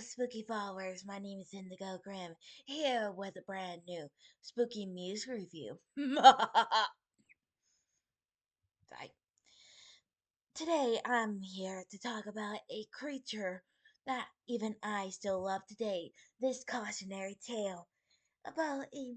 spooky followers, my name is Indigo Grimm, here with a brand new spooky music review. Right. Today I'm here to talk about a creature that even I still love today. This cautionary tale about a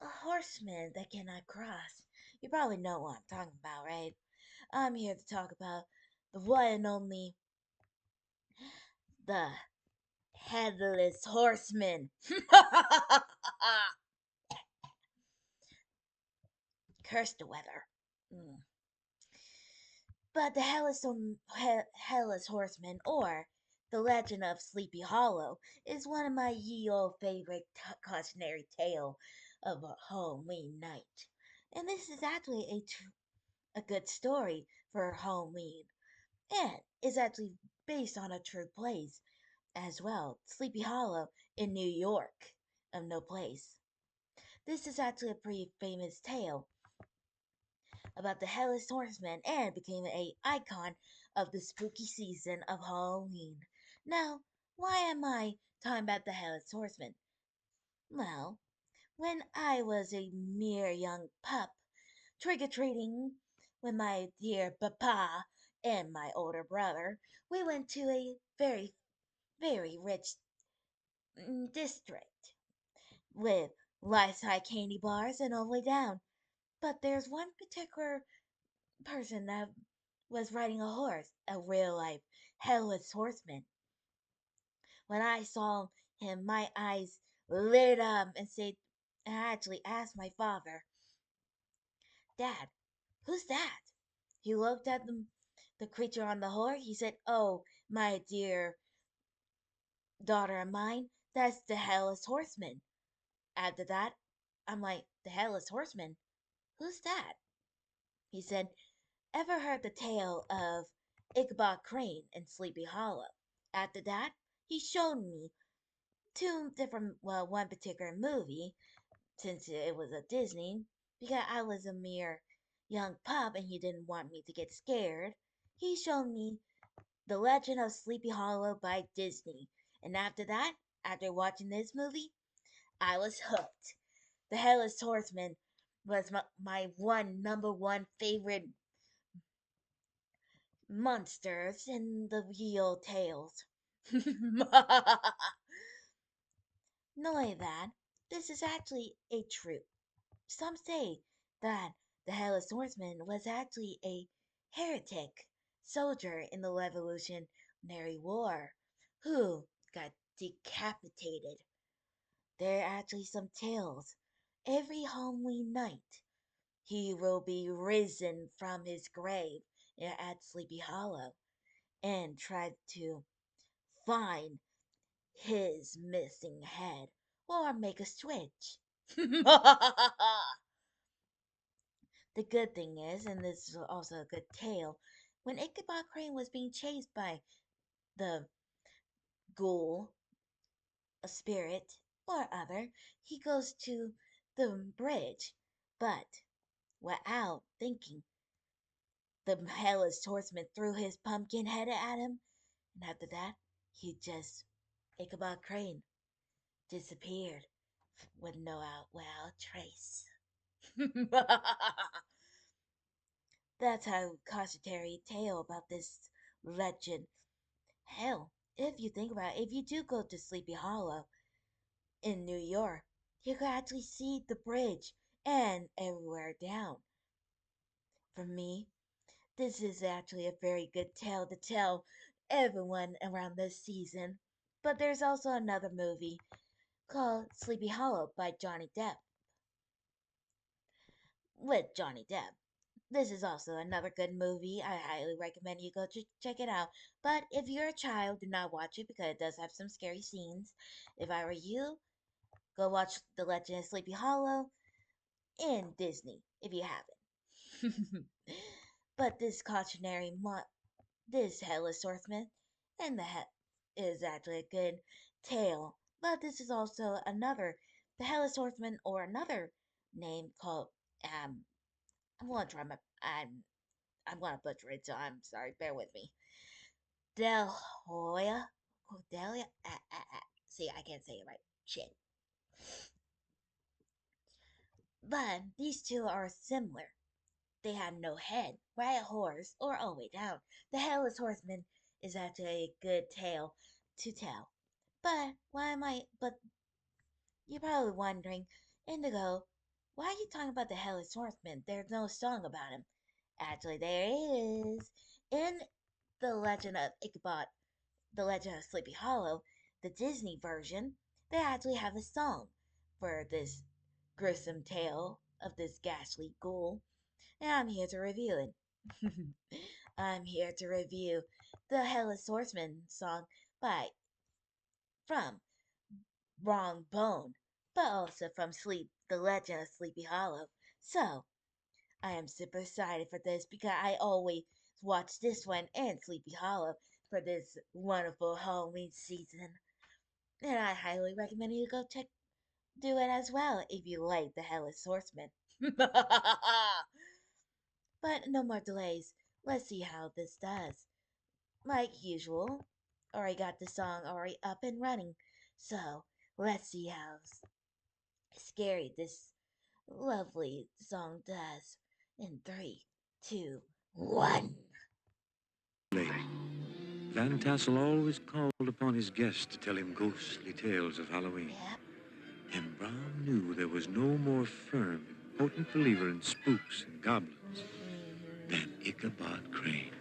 horseman that cannot cross. You probably know what I'm talking about, right? I'm here to talk about the one and only, the Headless Horseman. Curse the weather. Mm. But the Headless Horseman, or the Legend of Sleepy Hollow, is one of my ye old favorite cautionary tale of a Halloween night. And this is actually a good story for Halloween, and is actually based on a true place as well, Sleepy Hollow in New York, of no place. This is actually a pretty famous tale about the Headless Horseman and became a icon of the spooky season of Halloween. Now, why am I talking about the Headless Horseman? Well, when I was a mere young pup, trick-or-treating with my dear papa and my older brother, we went to a very, very rich district with life-size candy bars and all the way down. But there's one particular person that was riding a horse, a real life headless horseman. When I saw him, my eyes lit up and said, and I actually asked my father, Dad, who's that? He looked at the creature on the horse. He said, Oh, my dear daughter of mine, that's the headless horseman. After that, I'm like, the headless horseman? Who's that? He said, Ever heard the tale of Ichabod Crane in Sleepy Hollow? After that, he showed me two different, well, one particular movie, since it was a Disney, because I was a mere young pup and he didn't want me to get scared. He showed me The Legend of Sleepy Hollow by Disney. And after that, after watching this movie, I was hooked. The Headless Horseman was my number one favorite monsters in the real tales. Knowing that, this is actually a truth. Some say that the Headless Horseman was actually a heretic soldier in the Revolutionary War who got decapitated. There are actually some tales. Every Halloween night, he will be risen from his grave at Sleepy Hollow and try to find his missing head or make a switch. The good thing is, and this is also a good tale, when Ichabod Crane was being chased by the ghoul, a spirit, or other, he goes to the bridge, but without thinking, the headless horseman threw his pumpkin head at him, and after that, Ichabod Crane disappeared with no without trace. That's how cautionary tale about this legend. Hell, if you think about it, if you do go to Sleepy Hollow in New York, you can actually see the bridge and everywhere down. For me, this is actually a very good tale to tell everyone around this season. But there's also another movie called Sleepy Hollow by Johnny Depp, with Johnny Depp. This is also another good movie. I highly recommend you go check it out. But if you're a child, do not watch it because it does have some scary scenes. If I were you, go watch The Legend of Sleepy Hollow in Disney if you haven't. But this Headless Horseman and the head is actually a good tale. But this is also the Headless Horseman, or another name called um. I'm gonna try my I'm gonna butcher it, so I'm sorry. Bear with me. Del Hoya, Cordelia. See, I can't say it right. Shit. But these two are similar. They have no head, ride a horse, or all the way down. The Headless Horseman is actually a good tale to tell. But why am I? But you're probably wondering, Indigo, why are you talking about the Headless Horseman? There's no song about him. Actually, there is. In the Legend of Ichabod, the Legend of Sleepy Hollow, the Disney version, they actually have a song for this gruesome tale of this ghastly ghoul, and I'm here to review it. I'm here to review the Headless Horseman song by from Brom Bones, but also from The Legend of Sleepy Hollow. So I am super excited for this because I always watch this one and Sleepy Hollow for this wonderful Halloween season. And I highly recommend you go do it as well if you like the Headless Horseman. But no more delays. Let's see how this does. Like usual, already got the song already up and running. So let's see how scary this lovely song does. In 3, 2, 1. Van Tassel always called upon his guests to tell him ghostly tales of Halloween. Yep. And Brom knew there was no more firm, potent believer in spooks and goblins than Ichabod Crane.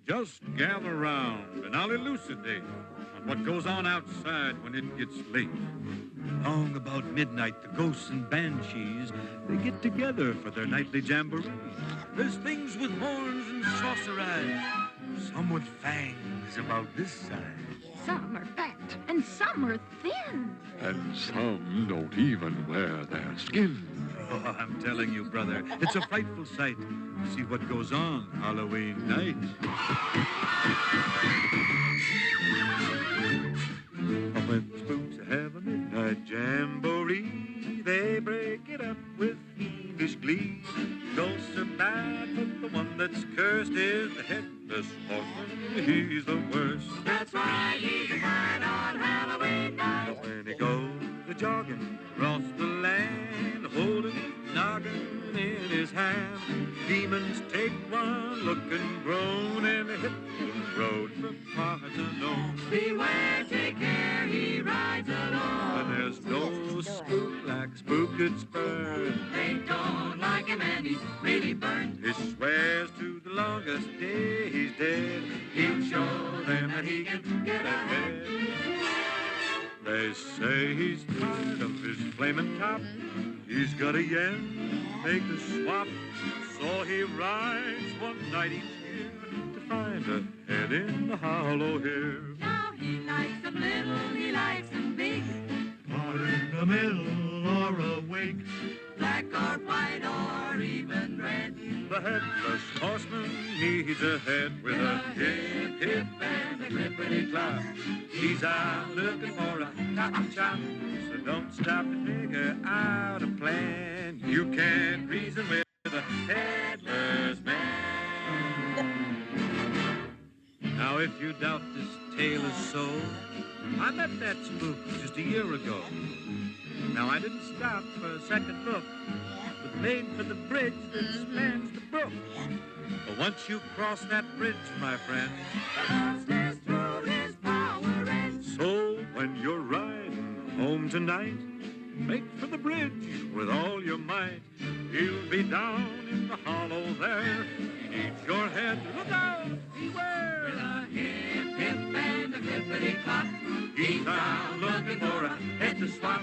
Just gather round and I'll elucidate on what goes on outside when it gets late. Long about midnight, the ghosts and banshees, they get together for their nightly jamboree. There's things with horns and saucer eyes, some with fangs about this size. Some are fat and some are thin. And some don't even wear their skin. Oh, I'm telling you, brother, it's a frightful sight to see what goes on Halloween night. When spooks have a midnight jamboree, they break it up with fiendish glee. Ghosts are bad, but the one that's cursed is the Headless Horseman. He's the worst. That's why he's mine on Halloween night. When he goes a-jogging across the land, holding his noggin in his hand, demons take one look and groan and hit the road from parts unknown. Beware, take care, he rides alone. And there's no spook like Spook at Spurn. They don't like him and he's really burned. He swears to the longest day he's dead, he'll show them that he can get ahead. They say he's tired of his flaming top. He's got a yen, make a swap. So he rides one night each year to find a head in the hollow here. Now he likes them little, he likes them big. Or in the middle or awake, Black or white or even red. the Headless Horseman needs a head with a hip, hip, and a clippity clop. He's out looking for a cotton chop, so don't stop to figure out a plan. You can't reason with a headless man. Now, if you doubt this tale is so, I met that spook just a year ago. Now, I didn't stop for a second look, but made for the bridge that spans the brook. But once you cross that bridge, my friend, The monster's throat his power ends. so when you're riding home tonight, make for the bridge with all your might. He'll be down in the hollow there. He needs your head. Look out! Beware! With a hip, hip, and a clippity clop. He's out looking for a head to swap.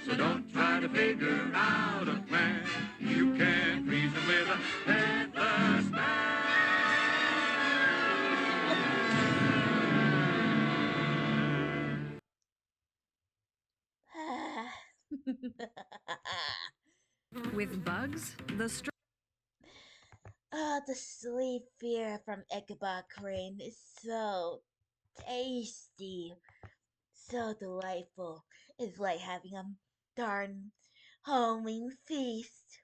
So don't try to figure out a plan. You can't reason with a headless man. With bugs, Oh, the sweet fear from Ichabod Crane is so tasty, so delightful. It's like having a darn Halloween feast.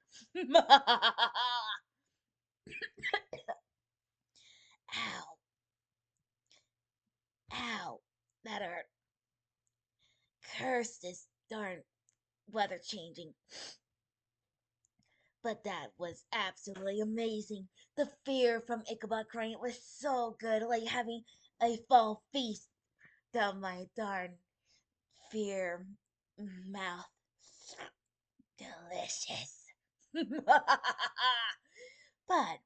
curse this darn weather changing. But that was absolutely amazing. The fear from Ichabod Crane was so good, like having a fall feast down my darn fear mouth. Delicious. But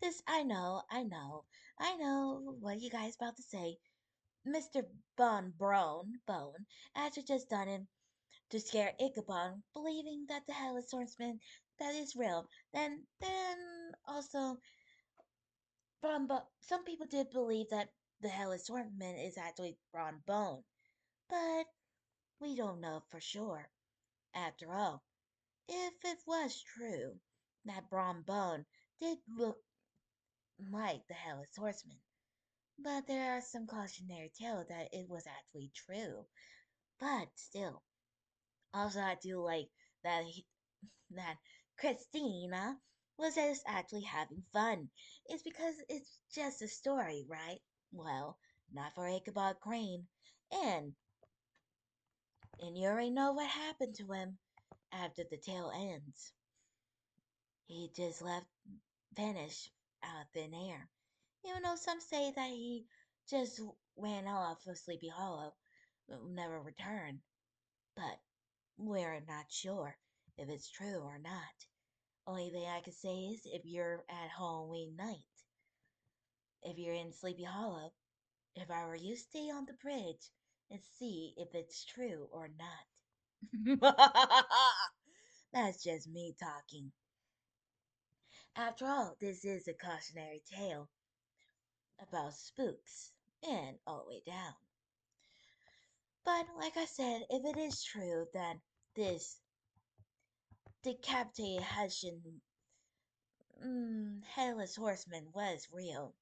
this, I know what you guys about to say. Mr. Bone actually just done it to scare Ichabod, believing that the Headless Horseman that is real. Then also some people did believe that the Headless Horseman is actually Brom Bone, but we don't know for sure. After all, if it was true that Brom Bone did look like the Headless Horseman, but there are some cautionary tales that it was actually true. But still, also I do like that Christina was just actually having fun. It's because it's just a story, right? Well, not for Ichabod Crane. And and you already know what happened to him after the tale ends. He just left vanished out of thin air. Even though some say that he just ran off of Sleepy Hollow, never returned. But we're not sure if it's true or not. Only thing I can say is if you're at Halloween night, if you're in Sleepy Hollow, if I were you, stay on the bridge and see if it's true or not. That's just me talking. After all, this is a cautionary tale about spooks and all the way down. But like I said, if it is true that this decapitated Hessian headless horseman was real,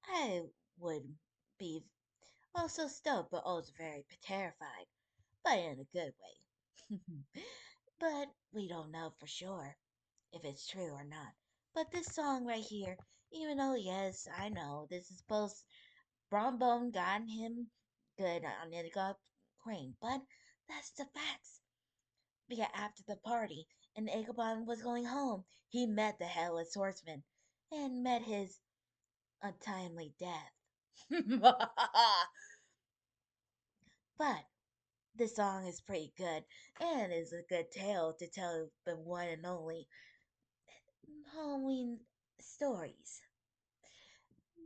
I would be also stoked but also very terrified, but in a good way. But we don't know for sure if it's true or not. But this song right here, even though yes, I know this is both Brom Bone got him good on it got Crane, but that's the facts. Because after the party and Ichabod was going home, he met the Headless Horseman and met his untimely death. But this song is pretty good and is a good tale to tell the one and only Halloween stories.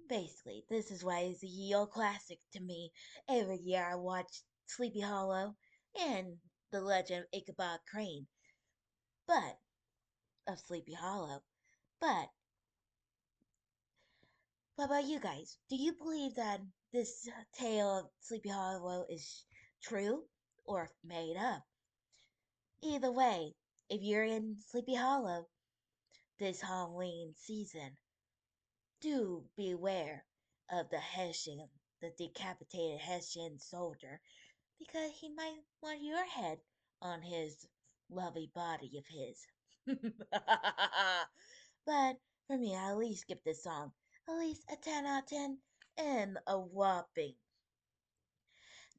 Basically, this is why it's a ye classic to me. Every year I watch Sleepy Hollow and The Legend of Ichabod Crane, but of Sleepy Hollow. But what about you guys? Do you believe that this tale of Sleepy Hollow is true or made up? Either way, if you're in Sleepy Hollow this Halloween season, do beware of the decapitated Hessian soldier, because he might want your head on his lovely body of his. But for me, I at least give this song at least a 10 out of 10 and a whopping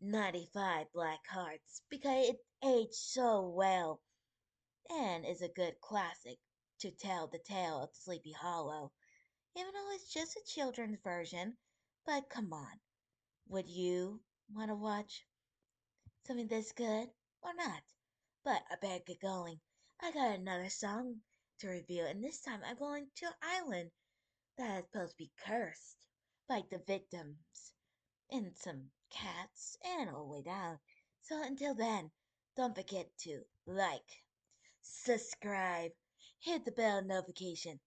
95 black hearts because it aged so well and is a good classic to tell the tale of Sleepy Hollow, even though it's just a children's version. But come on, would you want to watch something this good or not? But I better get going. I got another song to review, and this time I'm going to an island that is supposed to be cursed by the victims and some cats and all the way down. So until then, don't forget to like, subscribe, hit the bell notification.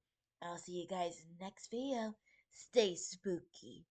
I'll see you guys in the next video. Stay spooky.